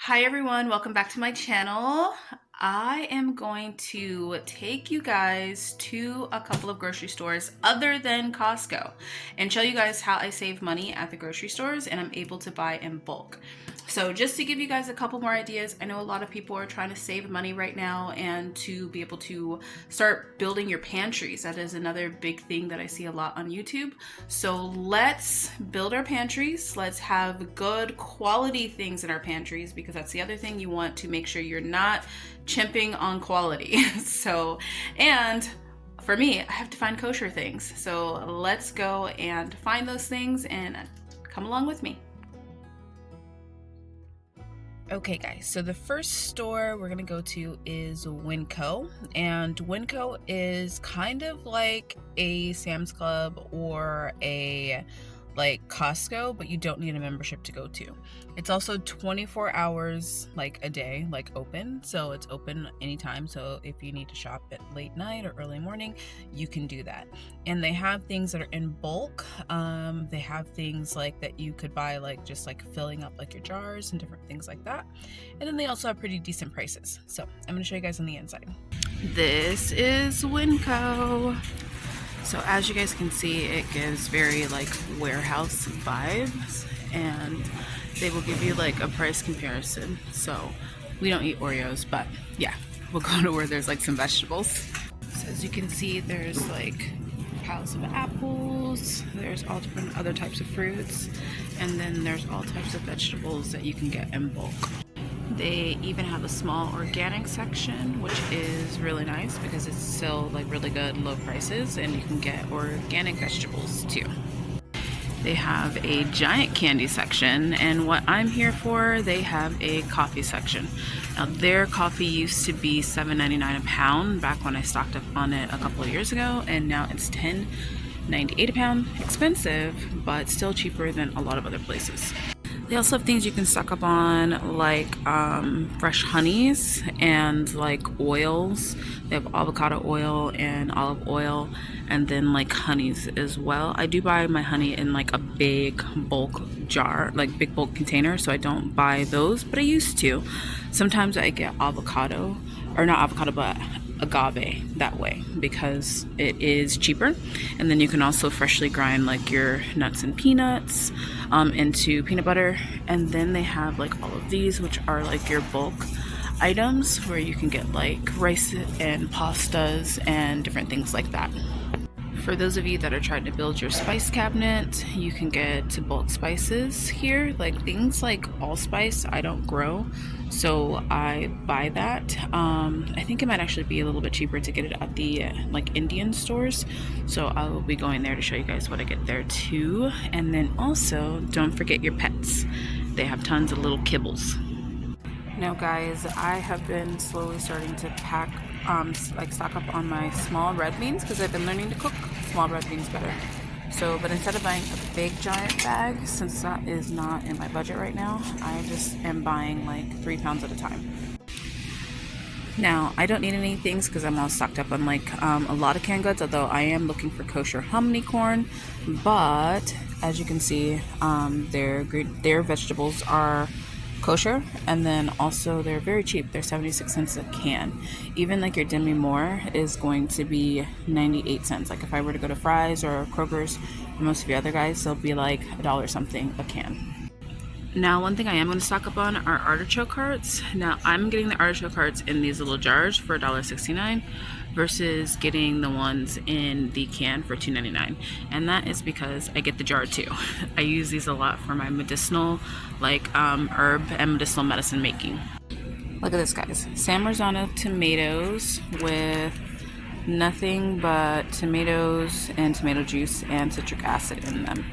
Hi everyone, welcome back to my channel. I am going to take you guys to a couple of grocery stores other than Costco and show you guys how I save money at the grocery stores and I'm able to buy in bulk. So just to give you guys a couple more ideas, I know a lot of people are trying to save money right now and to be able to start building your pantries. That is another big thing that I see a lot on YouTube. So let's build our pantries. Let's have good quality things in our pantries because that's the other thing you want to make sure you're not chimping on quality. And for me, I have to find kosher things. So let's go and find those things and come along with me. Okay guys, so the first store we're gonna go to is WinCo, and WinCo is kind of like a Sam's Club or a Costco, but you don't need a membership to go to. It's also 24 hours a day, open, so it's open anytime. So if you need to shop at late night or early morning, you can do that. And they have things that are in bulk. They have things that you could buy just filling up your jars and different things like that. And then they also have pretty decent prices. So I'm gonna show you guys on the inside. This is WinCo. So as you guys can see, it gives very warehouse vibes, and they will give you a price comparison. So we don't eat Oreos, but yeah, we'll go to where there's some vegetables. So as you can see, there's piles of apples, there's all different other types of fruits, and then there's all types of vegetables that you can get in bulk. They even have a small organic section, which is really nice because it's still really good low prices, and you can get organic vegetables too. They have a giant candy section, and what I'm here for, they have a coffee section. Now their coffee used to be $7.99 a pound back when I stocked up on it a couple of years ago, and now it's $10.98 a pound. Expensive, but still cheaper than a lot of other places. They also have things you can stock up on fresh honeys and oils. They have avocado oil and olive oil, and then honeys as well. I do buy my honey in a big bulk jar, big bulk container, so I don't buy those, but I used to. Sometimes I get avocado, or not avocado, but agave that way because it is cheaper. And then you can also freshly grind your nuts and peanuts into peanut butter. And then they have all of these, which are your bulk items where you can get rice and pastas and different things like that. For those of you that are trying to build your spice cabinet, you can get bulk spices here, things like allspice. I don't grow, so I buy that. I think it might actually be a little bit cheaper to get it at the Indian stores, so I will be going there to show you guys what I get there too. And then also, don't forget your pets. They have tons of little kibbles. Now guys, I have been slowly starting to pack stock up on my small red beans because I've been learning to cook small red beans better. So, but instead of buying a big giant bag, since that is not in my budget right now, I just am buying 3 pounds at a time. Now, I don't need any things because I'm all stocked up on a lot of canned goods, although I am looking for kosher hominy corn. But as you can see, their vegetables are kosher, and then also they're very cheap. They're 76 cents a can. Even your Demi Moore is going to be 98 cents. If I were to go to Fry's or Kroger's or most of the other guys, they'll be $1 something a can. Now, one thing I am going to stock up on are artichoke hearts. Now, I'm getting the artichoke hearts in these little jars for $1.69 versus getting the ones in the can for $2.99. And that is because I get the jar too. I use these a lot for my medicinal, herb and medicinal medicine making. Look at this, guys. San Marzano tomatoes with nothing but tomatoes and tomato juice and citric acid in them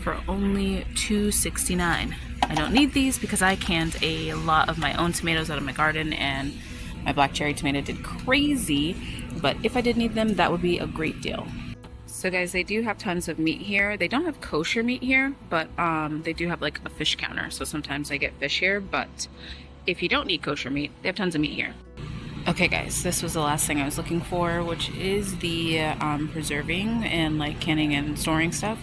for only $2.69. I don't need these because I canned a lot of my own tomatoes out of my garden, and my black cherry tomato did crazy, but if I did need them, that would be a great deal. So guys, they do have tons of meat here. They don't have kosher meat here, but they do have a fish counter, so sometimes I get fish here, but if you don't need kosher meat, they have tons of meat here. Okay guys, this was the last thing I was looking for, which is the preserving and canning and storing stuff.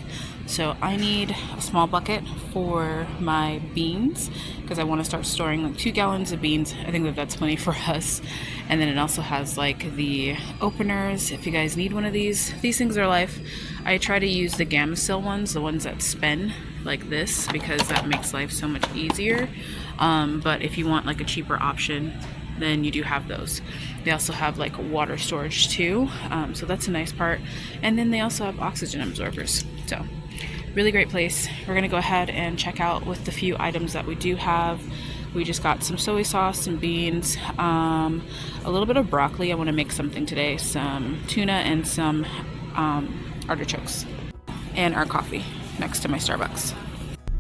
So I need a small bucket for my beans because I want to start storing like 2 gallons of beans. I think that that's plenty for us. And then it also has like the openers if you guys need one of these. These things are life. I try to use the Gamasil ones, the ones that spin like this, because that makes life so much easier. But if you want like a cheaper option, then you do have those. They also have like water storage too, so that's a nice part. And then they also have oxygen absorbers. So really great place. We're gonna go ahead and check out with the few items that we do have. We just got some soy sauce, some beans, a little bit of broccoli. I want to make something today, some tuna and some artichokes, and our coffee next to my Starbucks.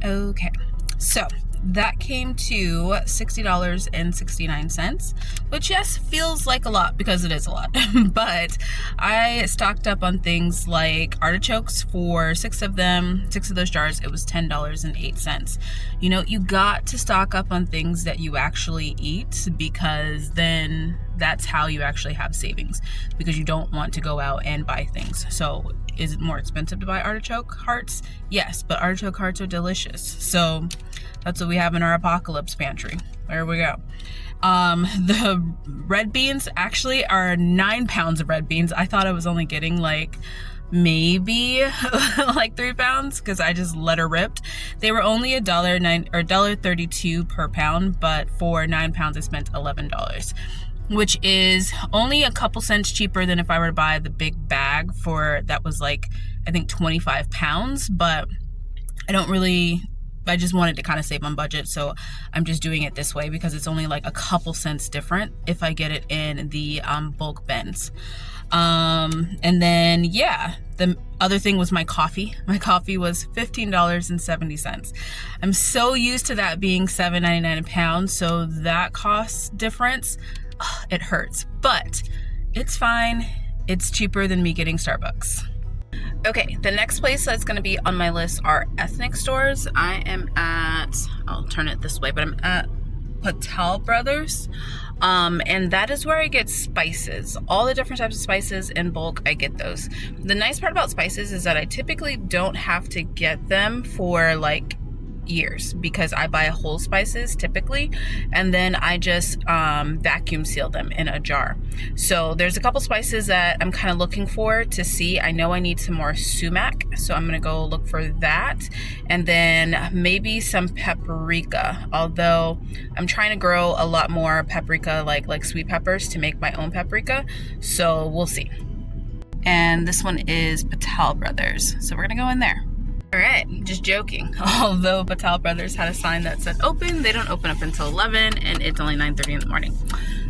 Okay, so that came to $60.69, which yes, feels like a lot because it is a lot. But I stocked up on things like artichokes for 6 of them, 6 of those jars. It was $10.08. You know, you got to stock up on things that you actually eat, because then that's how you actually have savings, because you don't want to go out and buy things. So is it more expensive to buy artichoke hearts? Yes, but artichoke hearts are delicious. So that's what we have in our apocalypse pantry. There we go. The red beans actually are 9 pounds of red beans. I thought I was only getting like maybe like 3 pounds because I just let her rip. They were only $1.09 or $1.32 per pound, but for 9 pounds I spent $11, which is only a couple cents cheaper than if I were to buy the big bag for that was like I think 25 pounds. But I just wanted to kind of save on budget, so I'm just doing it this way because it's only like a couple cents different if I get it in the bulk bins. And then yeah, the other thing was my coffee. My coffee was $15.70. I'm so used to that being $7.99 a pound, so that cost difference, it hurts, but it's fine. It's cheaper than me getting Starbucks. Okay, the next place that's going to be on my list are ethnic stores. I am at, I'll turn it this way, but I'm at Patel Brothers. And that is where I get spices. All the different types of spices in bulk, I get those. The nice part about spices is that I typically don't have to get them for like years, because I buy whole spices typically, and then I just vacuum seal them in a jar. So there's a couple spices that I'm kind of looking for to see. I know I need some more sumac, so I'm gonna go look for that, and then maybe some paprika, although I'm trying to grow a lot more paprika, like sweet peppers, to make my own paprika, so we'll see. And this one is Patel Brothers, so we're gonna go in there. All right, just joking. Although Patel Brothers had a sign that said open, they don't open up until 11, and it's only 9:30 in the morning.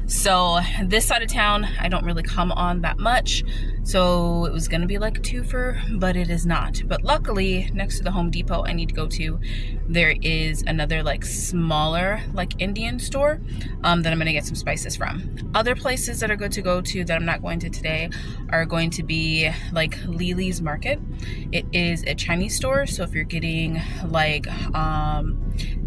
So this side of town, I don't really come on that much. So it was gonna be like a twofer, but it is not. But luckily, next to the Home Depot I need to go to, there is another like smaller like Indian store that I'm gonna get some spices from. Other places that are good to go to that I'm not going to today are going to be like Lily's Market. It is a Chinese store, so if you're getting like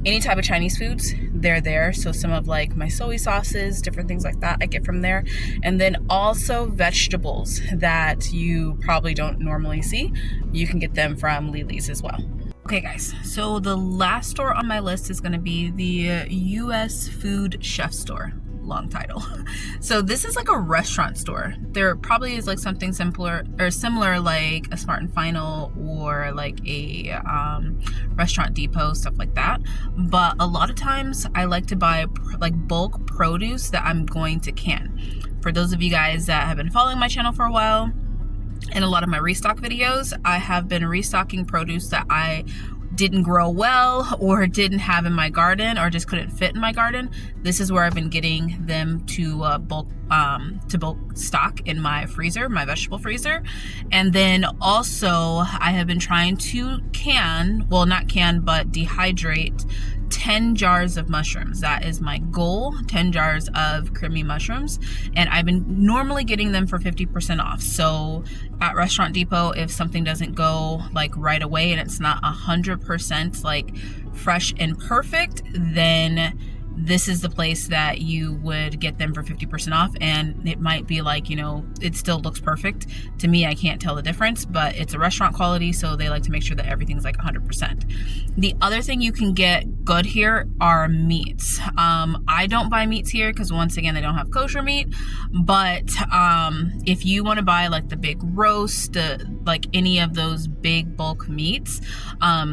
any type of Chinese foods, they're there. So some of like my soy sauces, different things like that I get from there. And then also vegetables that you probably don't normally see, you can get them from Lily's as well. Okay guys, so the last store on my list is going to be the US Food Chef Store. Long title. So this is like a restaurant store. There probably is like something simpler or similar like a Smart and Final or like a Restaurant Depot, stuff like that. But a lot of times I like to buy like bulk produce that I'm going to can. For those of you guys that have been following my channel for a while, in a lot of my restock videos, I have been restocking produce that I didn't grow well or didn't have in my garden or just couldn't fit in my garden. This is where I've been getting them to bulk stock in my freezer, my vegetable freezer. And then also I have been trying to dehydrate 10 jars of mushrooms. That is my goal, 10 jars of creamy mushrooms. And I've been normally getting them for 50% off. So at Restaurant Depot, if something doesn't go like right away and it's not 100% like fresh and perfect, then this is the place that you would get them for 50% off. And it might be like, you know, it still looks perfect. To me, I can't tell the difference, but it's a restaurant quality, so they like to make sure that everything's like 100%. The other thing you can get good here are meats. I don't buy meats here because once again, they don't have kosher meat. But if you want to buy like the big roast, like any of those big bulk meats,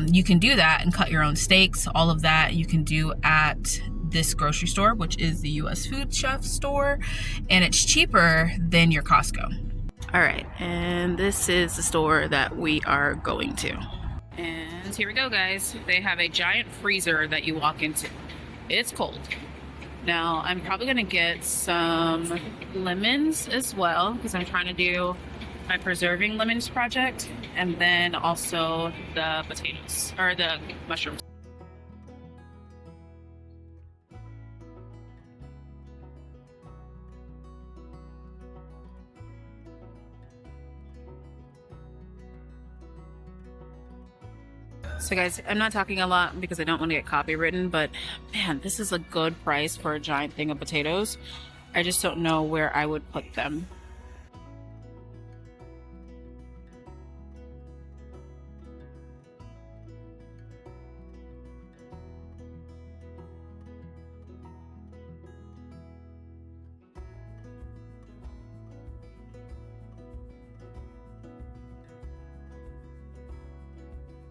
you can do that and cut your own steaks. All of that you can do at this grocery store, which is the US Food Chef store, and it's cheaper than your Costco. All right, and this is the store that we are going to. And here we go, guys. They have a giant freezer that you walk into. It's cold. Now, I'm probably gonna get some lemons as well, because I'm trying to do my preserving lemons project, and then also the potatoes, or the mushrooms. So guys, I'm not talking a lot because I don't want to get copywritten, but man, this is a good price for a giant thing of potatoes. I just don't know where I would put them.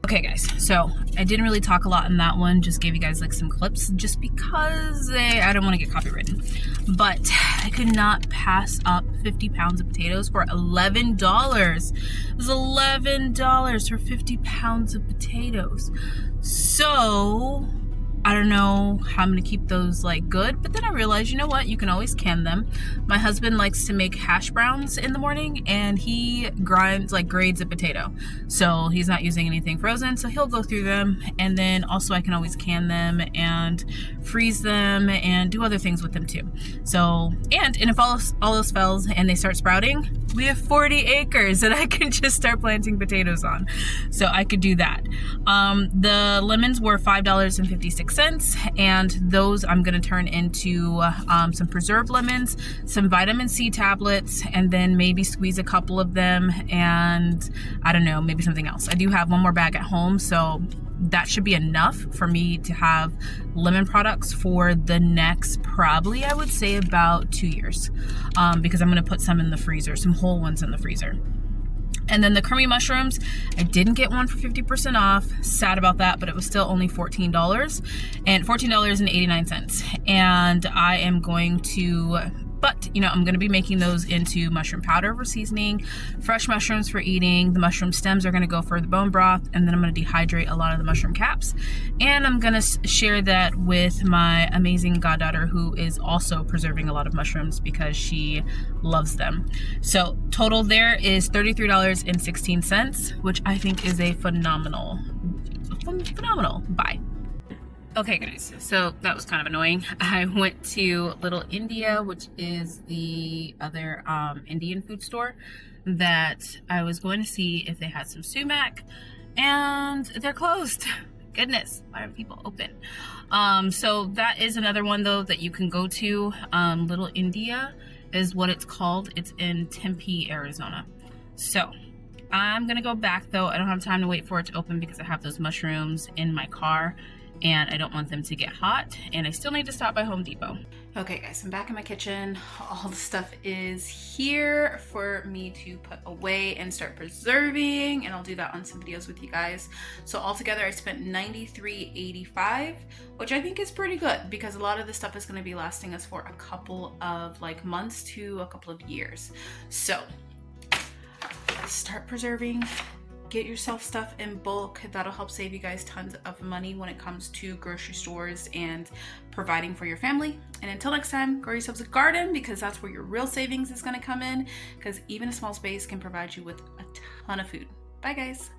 Okay guys, so I didn't really talk a lot in that one, just gave you guys like some clips just because I don't want to get copywritten. But I could not pass up 50 pounds of potatoes for $11. It was $11 for 50 pounds of potatoes. So I don't know how I'm gonna keep those like good, but then I realized, you know what, you can always can them. My husband likes to make hash browns in the morning, and he grades a potato, so he's not using anything frozen, so he'll go through them. And then also I can always can them and freeze them and do other things with them too. So, and if all else fails and they start sprouting, we have 40 acres that I can just start planting potatoes on, so I could do that. The lemons were $5.56, and those I'm gonna turn into some preserved lemons, some vitamin C tablets, and then maybe squeeze a couple of them, and I don't know, maybe something else. I do have one more bag at home, so that should be enough for me to have lemon products for the next, probably I would say about 2 years, because I'm gonna put some in the freezer, some whole ones in the freezer. And then the creamy mushrooms, I didn't get one for 50% off. Sad about that, but it was still only $14 and $14.89. And I am going to, but you know, I'm going to be making those into mushroom powder for seasoning, fresh mushrooms for eating. The mushroom stems are going to go for the bone broth, and then I'm going to dehydrate a lot of the mushroom caps. And I'm going to share that with my amazing goddaughter, who is also preserving a lot of mushrooms because she loves them. So total there is $33.16, which I think is a phenomenal buy. Okay guys, so that was kind of annoying. I went to Little India, which is the other Indian food store that I was going to see if they had some sumac, and they're closed. Goodness, why are people open? So that is another one though that you can go to. Little India is what it's called. It's in Tempe, Arizona. So I'm gonna go back though. I don't have time to wait for it to open because I have those mushrooms in my car, and I don't want them to get hot, and I still need to stop by Home Depot. Okay guys, I'm back in my kitchen. All the stuff is here for me to put away and start preserving, and I'll do that on some videos with you guys. So altogether I spent $93.85, which I think is pretty good because a lot of this stuff is going to be lasting us for a couple of like months to a couple of years. So start preserving. Get yourself stuff in bulk. That'll help save you guys tons of money when it comes to grocery stores and providing for your family. And until next time, grow yourselves a garden, because that's where your real savings is going to come in, because even a small space can provide you with a ton of food. Bye guys.